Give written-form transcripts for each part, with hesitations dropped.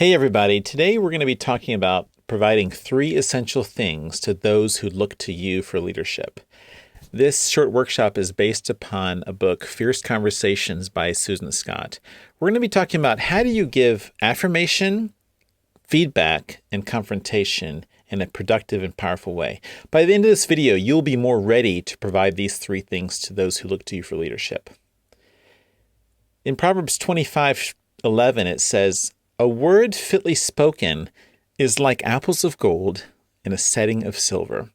Hey everybody, today we're going to be talking about providing 3 essential things to those who look to you for leadership. This short workshop is based upon a book, Fierce Conversations by Susan Scott. We're going to be talking about how do you give affirmation, feedback, and confrontation in a productive and powerful way. By the end of this video, you'll be more ready to provide these 3 things to those who look to you for leadership. In Proverbs 25:11, it says, "A word fitly spoken is like apples of gold in a setting of silver."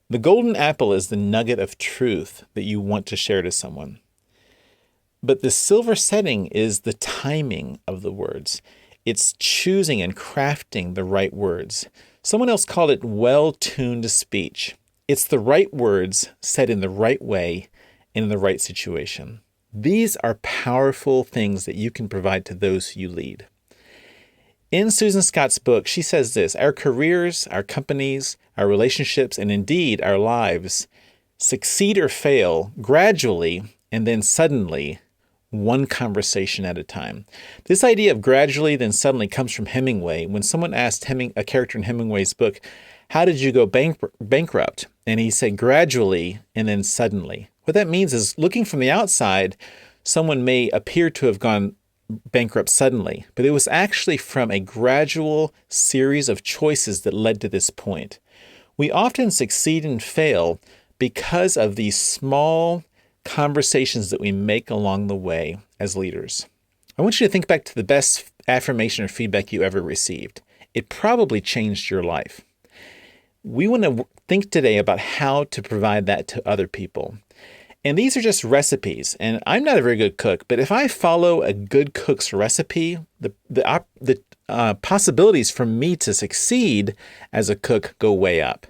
The golden apple is the nugget of truth that you want to share to someone. But the silver setting is the timing of the words. It's choosing and crafting the right words. Someone else called it well-tuned speech. It's the right words said in the right way and in the right situation. These are powerful things that you can provide to those you lead. In Susan Scott's book, she says this: our careers, our companies, our relationships, and indeed our lives succeed or fail gradually and then suddenly, one conversation at a time. This idea of gradually then suddenly comes from Hemingway. When someone asked a character in Hemingway's book, "How did you go bankrupt?" And he said, "Gradually and then suddenly." What that means is, looking from the outside, someone may appear to have gone bankrupt suddenly, but it was actually from a gradual series of choices that led to this point. We often succeed and fail because of these small conversations that we make along the way as leaders. I want you to think back to the best affirmation or feedback you ever received. It probably changed your life. We want to think today about how to provide that to other people. And these are just recipes, and I'm not a very good cook, but if I follow a good cook's recipe, the possibilities for me to succeed as a cook go way up.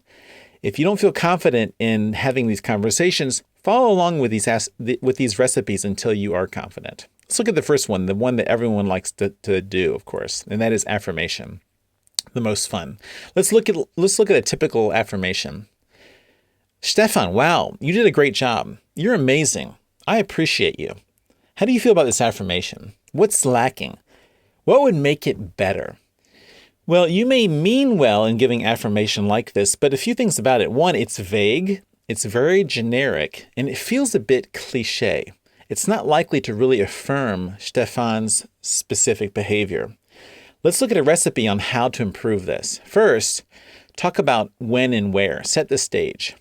If you don't feel confident in having these conversations, follow along with these recipes until you are confident. Let's look at the first one, the one that everyone likes to do, of course, and that is affirmation, the most fun. Let's look at a typical affirmation. "Stefan, wow, you did a great job. You're amazing. I appreciate you. How do you feel about this affirmation? What's lacking? What would make it better?" Well, you may mean well in giving affirmation like this, but a few things about it. One, it's vague, it's very generic, and it feels a bit cliche. It's not likely to really affirm Stefan's specific behavior. Let's look at a recipe on how to improve this. First, talk about when and where. Set the stage.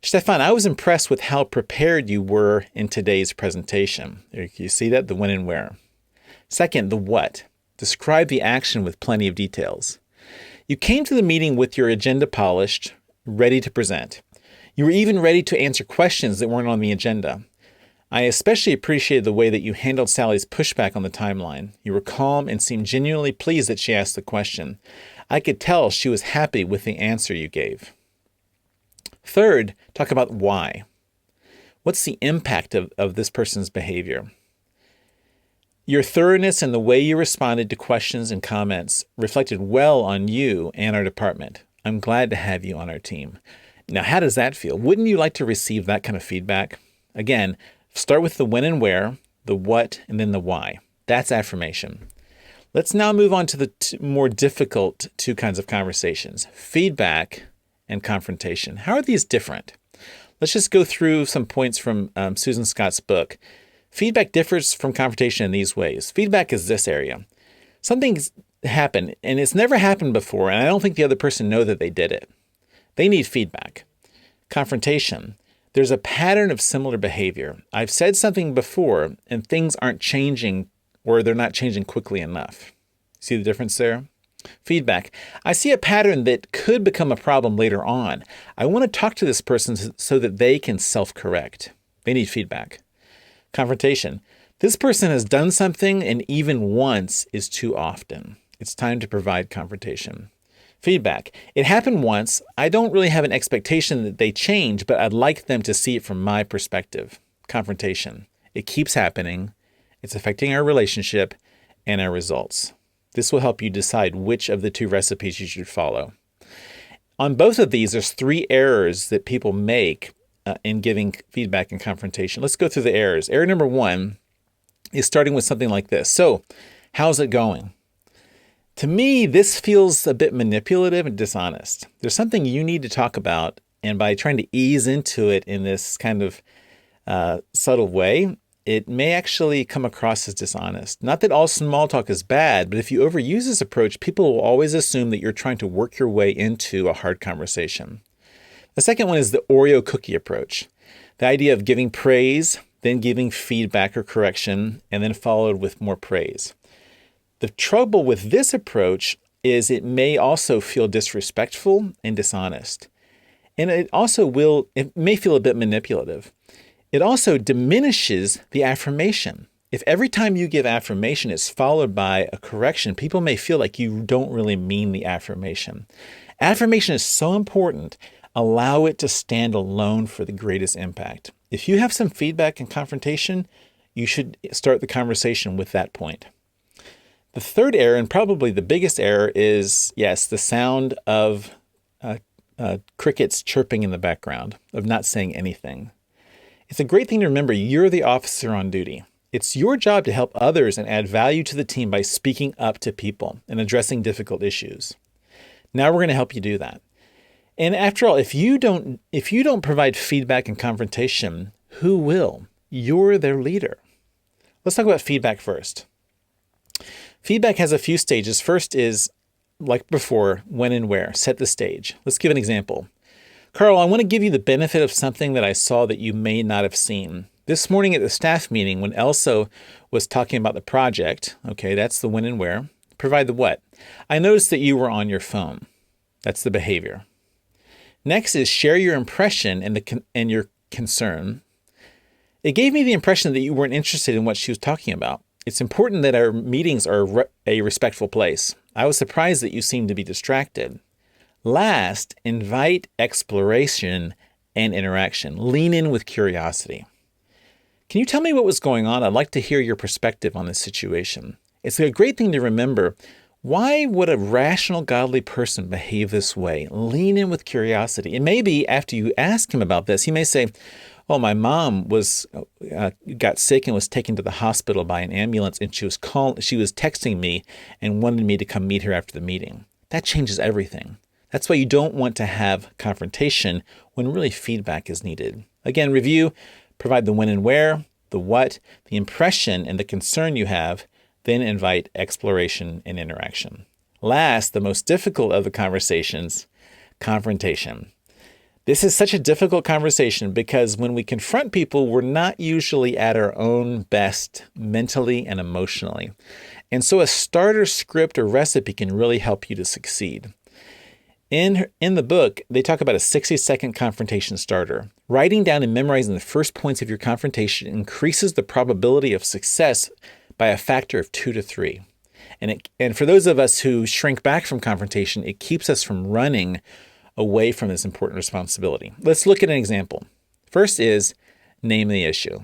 "Stefan, I was impressed with how prepared you were in today's presentation." You see that? The when and where. Second, the what. Describe the action with plenty of details. "You came to the meeting with your agenda polished, ready to present. You were even ready to answer questions that weren't on the agenda. I especially appreciated the way that you handled Sally's pushback on the timeline. You were calm and seemed genuinely pleased that she asked the question. I could tell she was happy with the answer you gave." Third, talk about why. What's the impact of this person's behavior? Your thoroughness and the way you responded to questions and comments reflected well on you and our department. I'm glad to have you on our team. Now, how does that feel? Wouldn't you like to receive that kind of feedback? Again, start with the when and where, the what, and then the why. That's affirmation. Let's now move on to the more difficult 2 kinds of conversations: feedback and confrontation. How are these different? Let's just go through some points from Susan Scott's book. Feedback differs from confrontation in these ways. Feedback is this area. Something's happened, and it's never happened before, and I don't think the other person knows that they did it. They need feedback. Confrontation. There's a pattern of similar behavior. I've said something before, and things aren't changing, or they're not changing quickly enough. See the difference there? Feedback. I see a pattern that could become a problem later on. I want to talk to this person so that they can self-correct. They need feedback. Confrontation. This person has done something, and even once is too often. It's time to provide confrontation. Feedback. It happened once. I don't really have an expectation that they change, but I'd like them to see it from my perspective. Confrontation. It keeps happening. It's affecting our relationship and our results. This will help you decide which of the 2 recipes you should follow. On both of these, there's 3 errors that people make in giving feedback and confrontation. Let's go through the errors. Error number 1 is starting with something like this. "So, how's it going?" To me, this feels a bit manipulative and dishonest. There's something you need to talk about, and by trying to ease into it in this kind of subtle way, it may actually come across as dishonest. Not that all small talk is bad, but if you overuse this approach, people will always assume that you're trying to work your way into a hard conversation. The second one is the Oreo cookie approach. The idea of giving praise, then giving feedback or correction, and then followed with more praise. The trouble with this approach is it may also feel disrespectful and dishonest. And it may feel a bit manipulative. It also diminishes the affirmation. If every time you give affirmation is followed by a correction, people may feel like you don't really mean the affirmation. Affirmation is so important. Allow it to stand alone for the greatest impact. If you have some feedback and confrontation, you should start the conversation with that point. The third error, and probably the biggest error, is, yes, the sound of crickets chirping in the background, of not saying anything. It's a great thing to remember you're the officer on duty. It's your job to help others and add value to the team by speaking up to people and addressing difficult issues. Now we're going to help you do that. And after all, if you don't provide feedback and confrontation, who will? You're their leader. Let's talk about feedback first. Feedback has a few stages. First is, like before, when and where. Set the stage. Let's give an example. Carl, I want to give you the benefit of something that I saw that you may not have seen. This morning at the staff meeting, when Elsa was talking about the project, okay, that's the when and where. Provide the what. I noticed that you were on your phone. That's the behavior. Next is share your impression and your concern. It gave me the impression that you weren't interested in what she was talking about. It's important that our meetings are a respectful place. I was surprised that you seemed to be distracted. Last, invite exploration and interaction. Lean in with curiosity. Can you tell me what was going on? I'd like to hear your perspective on this situation. It's a great thing to remember. Why would a rational, godly person behave this way? Lean in with curiosity. And maybe after you ask him about this, he may say, oh, my mom got sick and was taken to the hospital by an ambulance, and she was texting me and wanted me to come meet her after the meeting. That changes everything. That's why you don't want to have confrontation when really feedback is needed. Again, review, provide the when and where, the what, the impression and the concern you have, then invite exploration and interaction. Last, the most difficult of the conversations, confrontation. This is such a difficult conversation because when we confront people, we're not usually at our own best mentally and emotionally. And so a starter script or recipe can really help you to succeed. In the book, they talk about a 60-second confrontation starter. Writing down and memorizing the first points of your confrontation increases the probability of success by a factor of 2 to 3. And for those of us who shrink back from confrontation, it keeps us from running away from this important responsibility. Let's look at an example. First is name the issue.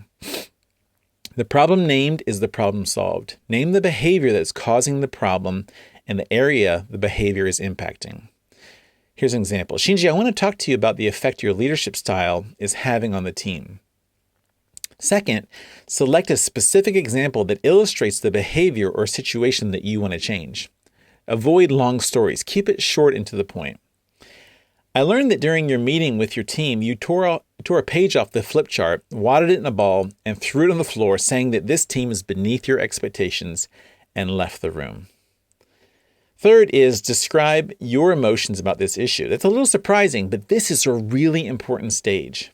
The problem named is the problem solved. Name the behavior that's causing the problem and the area the behavior is impacting. Here's an example. Shinji, I want to talk to you about the effect your leadership style is having on the team. Second, select a specific example that illustrates the behavior or situation that you want to change. Avoid long stories. Keep it short and to the point. I learned that during your meeting with your team, you tore a page off the flip chart, wadded it in a ball, and threw it on the floor, saying that this team is beneath your expectations, and left the room. Third is describe your emotions about this issue. That's a little surprising, but this is a really important stage.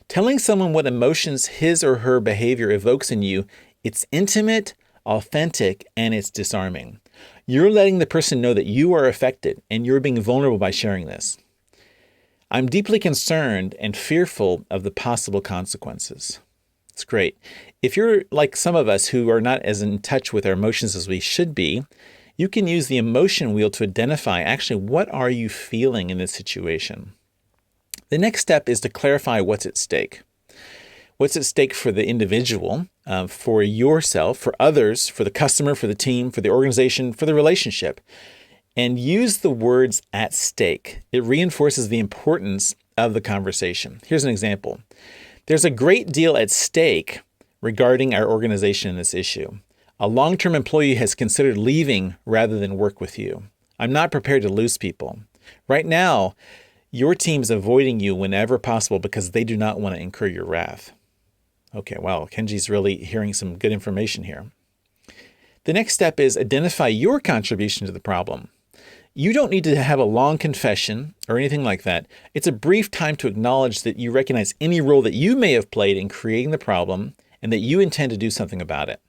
Telling someone what emotions his or her behavior evokes in you, it's intimate, authentic, and it's disarming. You're letting the person know that you are affected, and you're being vulnerable by sharing this. I'm deeply concerned and fearful of the possible consequences. It's great. If you're like some of us who are not as in touch with our emotions as we should be, you can use the emotion wheel to identify actually what are you feeling in this situation. The next step is to clarify what's at stake. What's at stake for the individual, for yourself, for others, for the customer, for the team, for the organization, for the relationship. And use the words at stake. It reinforces the importance of the conversation. Here's an example. There's a great deal at stake regarding our organization in this issue. A long-term employee has considered leaving rather than work with you. I'm not prepared to lose people. Right now, your team's avoiding you whenever possible because they do not want to incur your wrath. Okay, wow, Kenji's really hearing some good information here. The next step is identify your contribution to the problem. You don't need to have a long confession or anything like that. It's a brief time to acknowledge that you recognize any role that you may have played in creating the problem and that you intend to do something about it.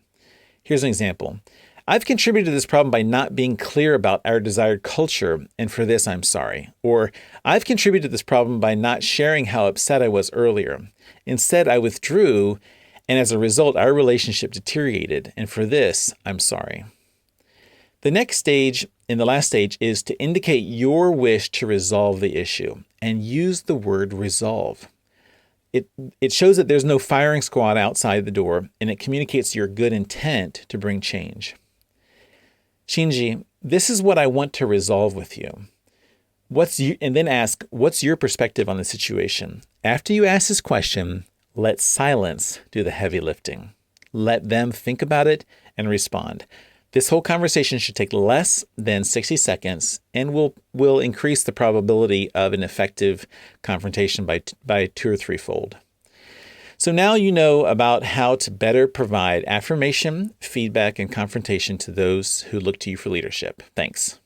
Here's an example. I've contributed to this problem by not being clear about our desired culture, and for this I'm sorry. Or I've contributed to this problem by not sharing how upset I was earlier. Instead, I withdrew, and as a result, our relationship deteriorated, and for this I'm sorry. The next stage, and the last stage, is to indicate your wish to resolve the issue, and use the word resolve. It shows that there's no firing squad outside the door, and it communicates your good intent to bring change. Shinji, this is what I want to resolve with you. And then ask, what's your perspective on the situation? After you ask this question, let silence do the heavy lifting. Let them think about it and respond. This whole conversation should take less than 60 seconds and will increase the probability of an effective confrontation by 2 or 3-fold. So now you know about how to better provide affirmation, feedback, and confrontation to those who look to you for leadership. Thanks.